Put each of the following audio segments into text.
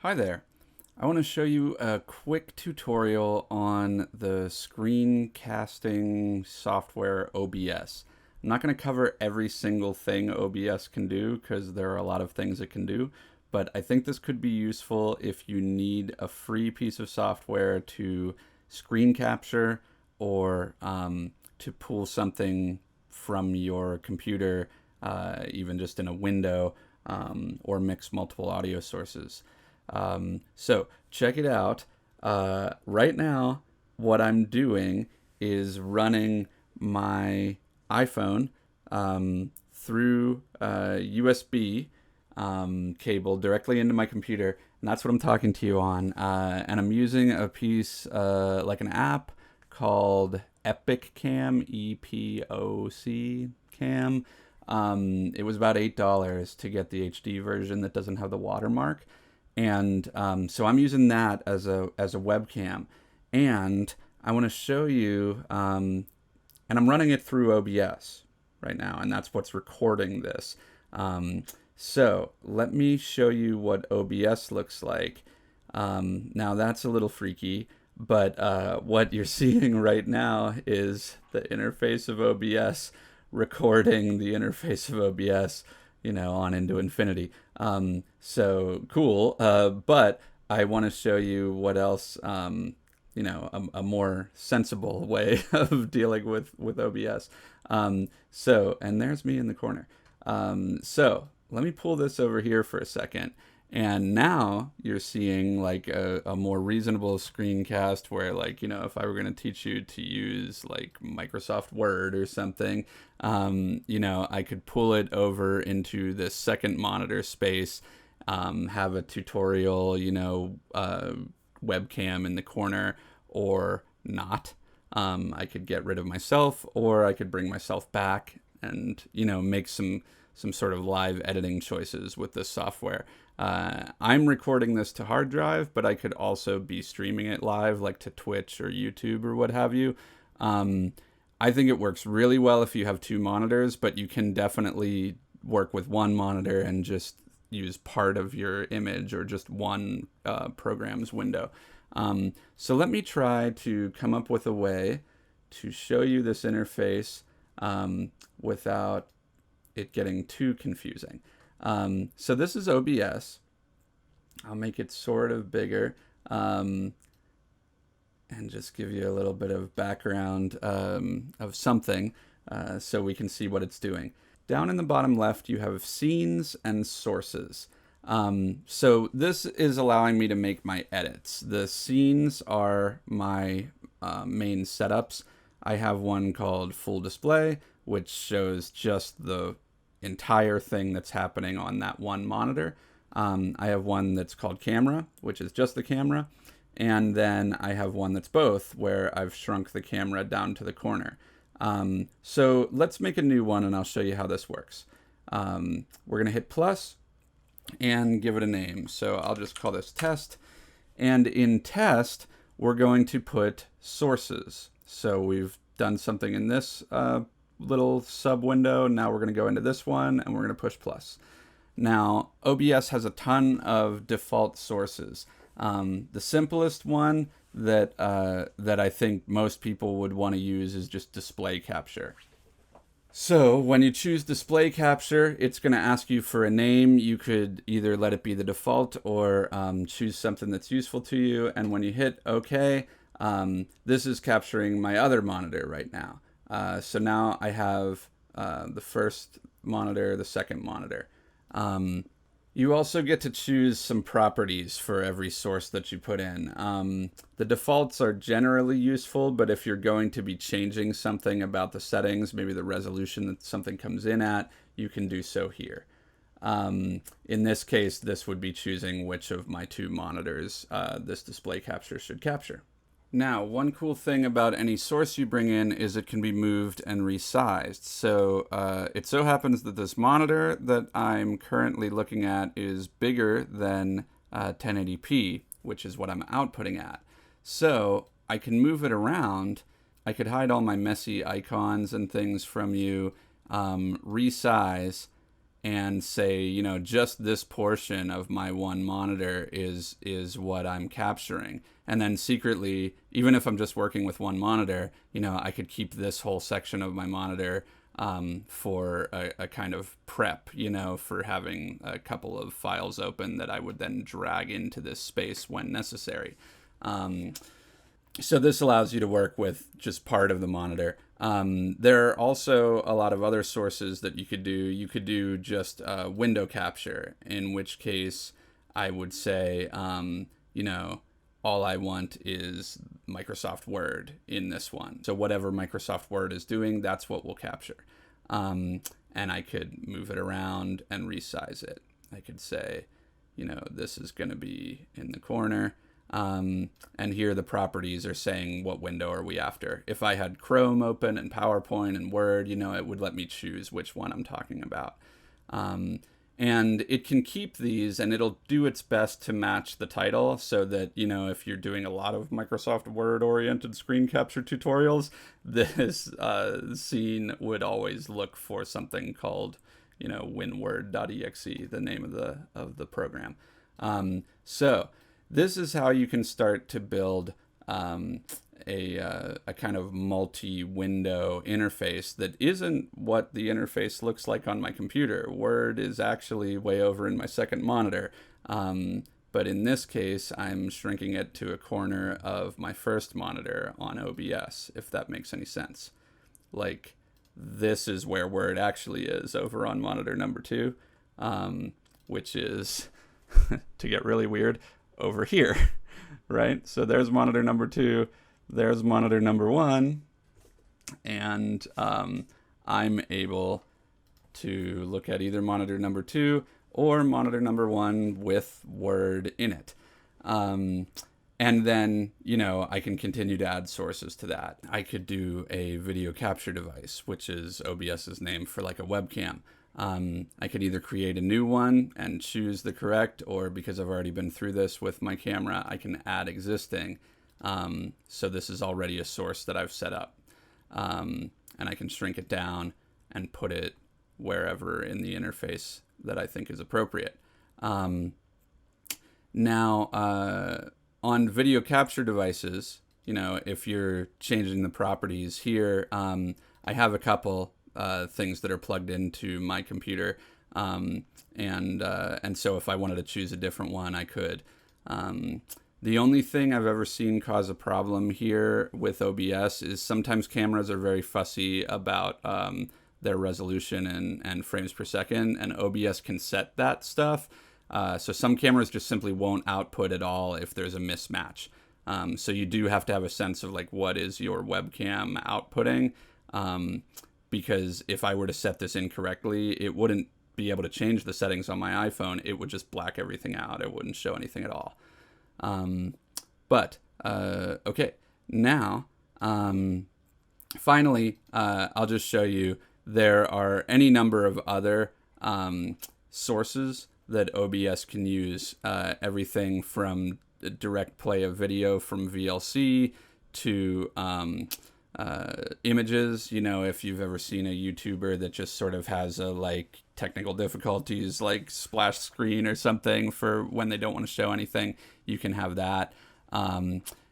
Hi there. I want to show you a quick tutorial on the screencasting software OBS. I'm not going to cover every single thing OBS can do because there are a lot of things it can do, but I think this could be useful if you need a free piece of software to screen capture or to pull something from your computer, even just in a window, or mix multiple audio sources. So check it out. Right now, what I'm doing is running my iPhone through USB cable directly into my computer, and that's what I'm talking to you on. And I'm using a piece, like an app called EpocCam, EPOC Cam. It was about $8 to get the HD version that doesn't have the watermark. And so I'm using that as a webcam, and I want to show you, and I'm running it through OBS right now, and that's what's recording this. So let me show you what OBS looks like. Now that's a little freaky, but what you're seeing right now is the interface of OBS recording the interface of OBS, on into infinity. So cool. But I want to show you what else, a more sensible way of dealing with OBS. And there's me in the corner. So let me pull this over here for a second. And now you're seeing like a more reasonable screencast where, like, if I were going to teach you to use like Microsoft Word or something, I could pull it over into the second monitor space, have a tutorial, webcam in the corner, or not. I could get rid of myself, or I could bring myself back and, make some sort of live editing choices with this software. I'm recording this to hard drive, but I could also be streaming it live, like to Twitch or YouTube or what have you. I think it works really well if you have two monitors, but you can definitely work with one monitor and just use part of your image or just one program's window. So let me try to come up with a way to show you this interface without it getting too confusing. So this is OBS. I'll make it sort of bigger and just give you a little bit of background of something so we can see what it's doing. Down in the bottom left, you have scenes and sources. So this is allowing me to make my edits. The scenes are my main setups. I have one called Full Display, which shows just the entire thing that's happening on that one monitor. I have one that's called Camera, which is just the camera. And then I have one that's both, where I've shrunk the camera down to the corner. So let's make a new one, and I'll show you how this works. We're going to hit plus and give it a name. So I'll just call this test. And in test, we're going to put sources. So we've done something in this little sub window. Now we're going to go into this one, and we're going to push plus. Now, OBS has a ton of default sources. The simplest one that I think most people would want to use is just display capture. So when you choose display capture, it's going to ask you for a name. You could either let it be the default or choose something that's useful to you. And when you hit OK, this is capturing my other monitor right now. So now I have the first monitor, the second monitor. You also get to choose some properties for every source that you put in. The defaults are generally useful, but if you're going to be changing something about the settings, maybe the resolution that something comes in at, you can do so here. In this case, this would be choosing which of my two monitors this display capture should capture. Now, one cool thing about any source you bring in is it can be moved and resized. So it so happens that this monitor that I'm currently looking at is bigger than 1080p, which is what I'm outputting at. So I can move it around. I could hide all my messy icons and things from you, resize, and say, you know, just this portion of my one monitor is what I'm capturing. And then secretly, even if I'm just working with one monitor, you know, I could keep this whole section of my monitor for a kind of prep, you know, for having a couple of files open that I would then drag into this space when necessary. So this allows you to work with just part of the monitor. There are also a lot of other sources that you could do. You could do just window capture, in which case I would say, you know, all I want is Microsoft Word in this one. So whatever Microsoft Word is doing, that's what we'll capture. And I could move it around and resize it. I could say, you know, this is going to be in the corner. And here the properties are saying what window are we after. If I had Chrome open and PowerPoint and Word, you know, it would let me choose which one I'm talking about. And it can keep these, and it'll do its best to match the title, so that, you know, if you're doing a lot of Microsoft Word oriented screen capture tutorials, this scene would always look for something called, you know, winword.exe, the name of the program. So this is how you can start to build a kind of multi-window interface that isn't what the interface looks like on my computer. Word is actually way over in my second monitor. But in this case, I'm shrinking it to a corner of my first monitor on OBS, if that makes any sense. Like, this is where Word actually is, over on monitor number 2, which is, to get really weird, over here, right? So there's monitor number 2, there's monitor number 1, and I'm able to look at either monitor number 2 or monitor number 1 with Word in it. And then, you know, I can continue to add sources to that. I could do a video capture device, which is OBS's name for like a webcam. I could either create a new one and choose the correct, or because I've already been through this with my camera, I can add existing. So this is already a source that I've set up. And I can shrink it down and put it wherever in the interface that I think is appropriate. Now, on video capture devices, you know, if you're changing the properties here, I have a couple things that are plugged into my computer, and so if I wanted to choose a different one, I could. The only thing I've ever seen cause a problem here with OBS is sometimes cameras are very fussy about their resolution and frames per second, and OBS can set that stuff. So some cameras just simply won't output at all if there's a mismatch. So you do have to have a sense of like, what is your webcam outputting? Because if I were to set this incorrectly, it wouldn't be able to change the settings on my iPhone. It would just black everything out. It wouldn't show anything at all. Okay, now, finally, I'll just show you there are any number of other sources that OBS can use, everything from direct play of video from VLC to images. You know, if you've ever seen a YouTuber that just sort of has a like technical difficulties, like splash screen or something for when they don't want to show anything, you can have that.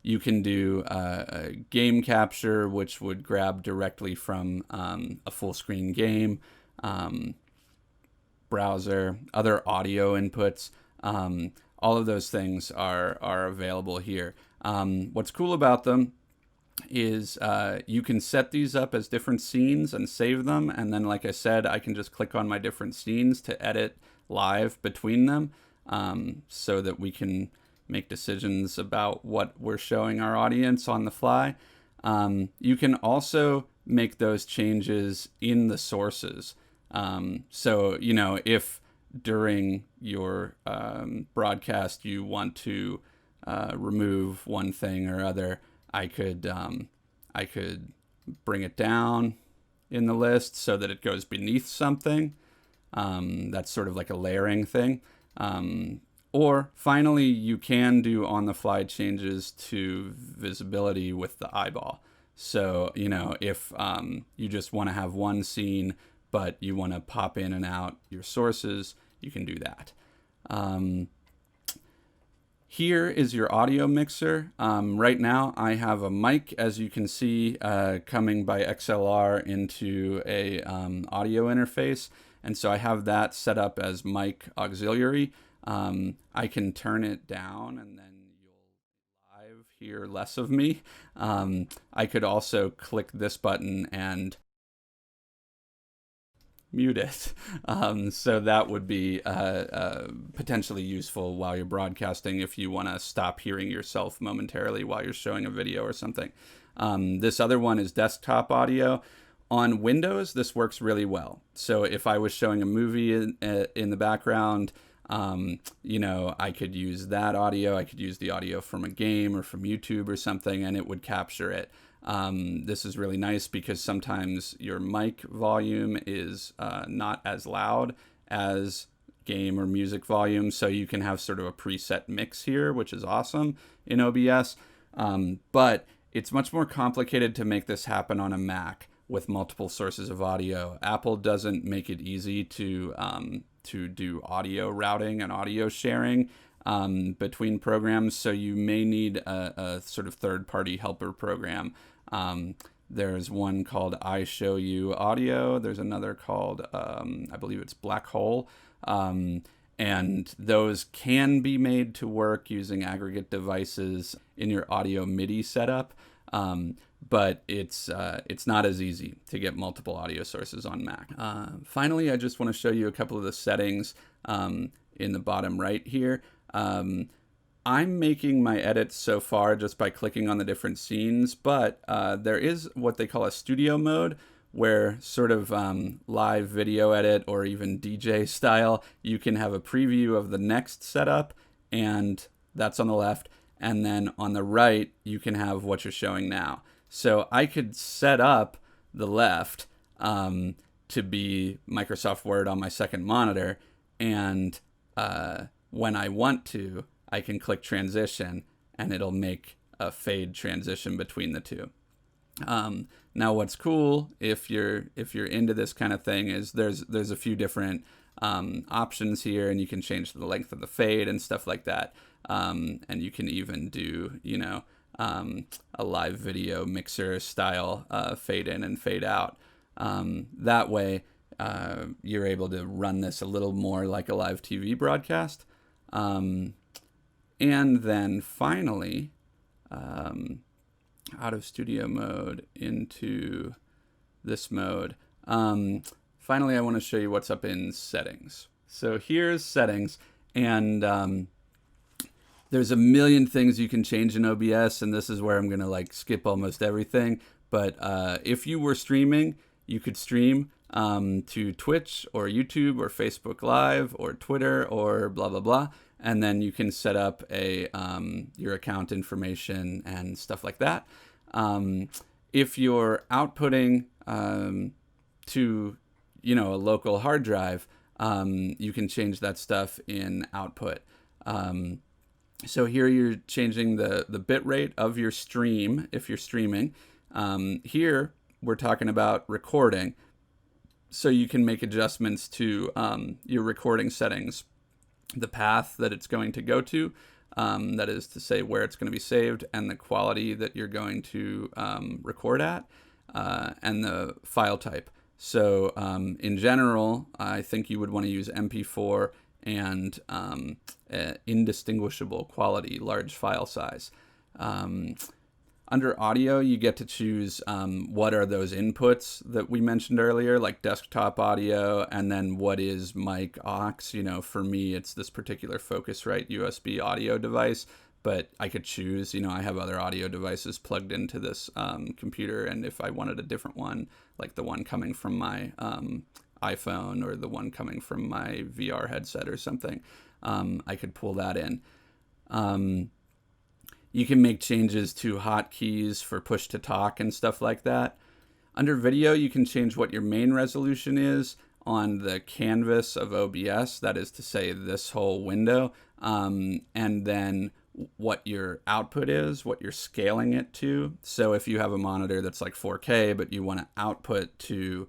You can do a game capture, which would grab directly from a full screen game, browser, other audio inputs. All of those things are available here. What's cool about them is you can set these up as different scenes and save them, and then, like I said, I can just click on my different scenes to edit live between them, so that we can make decisions about what we're showing our audience on the fly. You can also make those changes in the sources. So, you know, if during your broadcast you want to remove one thing or other, I could bring it down in the list so that it goes beneath something. That's sort of like a layering thing. Or finally, you can do on-the-fly changes to visibility with the eyeball. So, you know, if you just want to have one scene but you want to pop in and out your sources, you can do that. Here is your audio mixer. Right now I have a mic, as you can see, coming by XLR into a audio interface. And so I have that set up as mic auxiliary. I can turn it down and then you'll live hear less of me. I could also click this button and mute it. So that would be potentially useful while you're broadcasting if you want to stop hearing yourself momentarily while you're showing a video or something. This other one is desktop audio. On Windows, this works really well. So if I was showing a movie in the background, you know, I could use that audio. I could use the audio from a game or from YouTube or something, and it would capture it. This is really nice because sometimes your mic volume is not as loud as game or music volume, so you can have sort of a preset mix here, which is awesome in OBS. But it's much more complicated to make this happen on a Mac with multiple sources of audio. Apple doesn't make it easy to do audio routing and audio sharing between programs, so you may need a sort of third-party helper program. There's one called iShowU Audio. There's another called, I believe it's Black Hole. And those can be made to work using aggregate devices in your audio MIDI setup. But it's not as easy to get multiple audio sources on Mac. Finally, I just want to show you a couple of the settings in the bottom right here. I'm making my edits so far just by clicking on the different scenes, but there is what they call a studio mode, where sort of live video edit or even DJ style, you can have a preview of the next setup, and that's on the left. And then on the right, you can have what you're showing now. So I could set up the left to be Microsoft Word on my second monitor, and when I want to, I can click transition and it'll make a fade transition between the two. Now what's cool if you're into this kind of thing is there's a few different options here, and you can change the length of the fade and stuff like that. And you can even do, you know, a live video mixer style fade in and fade out. That way you're able to run this a little more like a live TV broadcast. And then finally, out of studio mode into this mode. Finally, I want to show you what's up in settings. So here's settings, and there's a million things you can change in OBS, and this is where I'm going to like skip almost everything. But if you were streaming, you could stream to Twitch or YouTube or Facebook Live or Twitter or blah, blah, blah. And then you can set up a your account information and stuff like that. If you're outputting to, you know, a local hard drive, you can change that stuff in output. So here you're changing the bit rate of your stream if you're streaming. Here we're talking about recording. So you can make adjustments to your recording settings, the path that it's going to go to, that is to say where it's going to be saved, and the quality that you're going to record at, and the file type. So in general, I think you would want to use MP4 and indistinguishable quality, large file size. Under audio, you get to choose what are those inputs that we mentioned earlier, like desktop audio, and then what is mic aux. You know, for me, it's this particular Focusrite USB audio device, but I could choose, you know, I have other audio devices plugged into this computer, and if I wanted a different one, like the one coming from my iPhone or the one coming from my VR headset or something, I could pull that in. You can make changes to hotkeys for push to talk and stuff like that. Under video, you can change what your main resolution is on the canvas of OBS, that is to say this whole window, and then what your output is, what you're scaling it to. So if you have a monitor that's like 4K, but you want to output to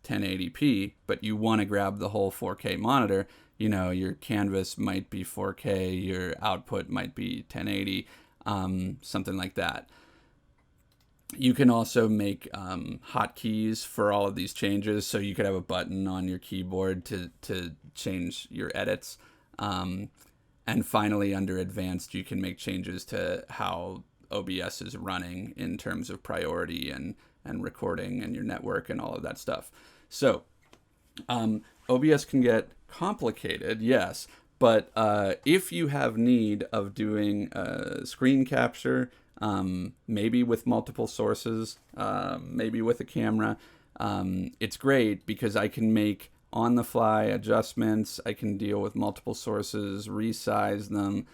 1080p, but you want to grab the whole 4K monitor, you know, your canvas might be 4K, your output might be 1080, something like that. You can also make hotkeys for all of these changes. So you could have a button on your keyboard to change your edits. And finally, under advanced, you can make changes to how OBS is running in terms of priority and recording and your network and all of that stuff. So OBS can get complicated, yes, but if you have need of doing screen capture, maybe with multiple sources, maybe with a camera, it's great because I can make on-the-fly adjustments. I can deal with multiple sources, resize them,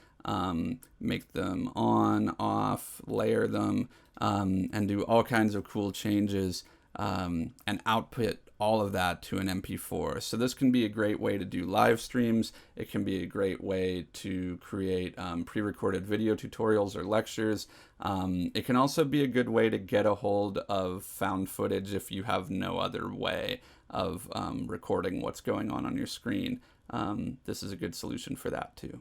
make them on, off, layer them, and do all kinds of cool changes, and output all of that to an MP4. So this can be a great way to do live streams. It can be a great way to create pre-recorded video tutorials or lectures. It can also be a good way to get a hold of found footage if you have no other way of recording what's going on your screen. This is a good solution for that too.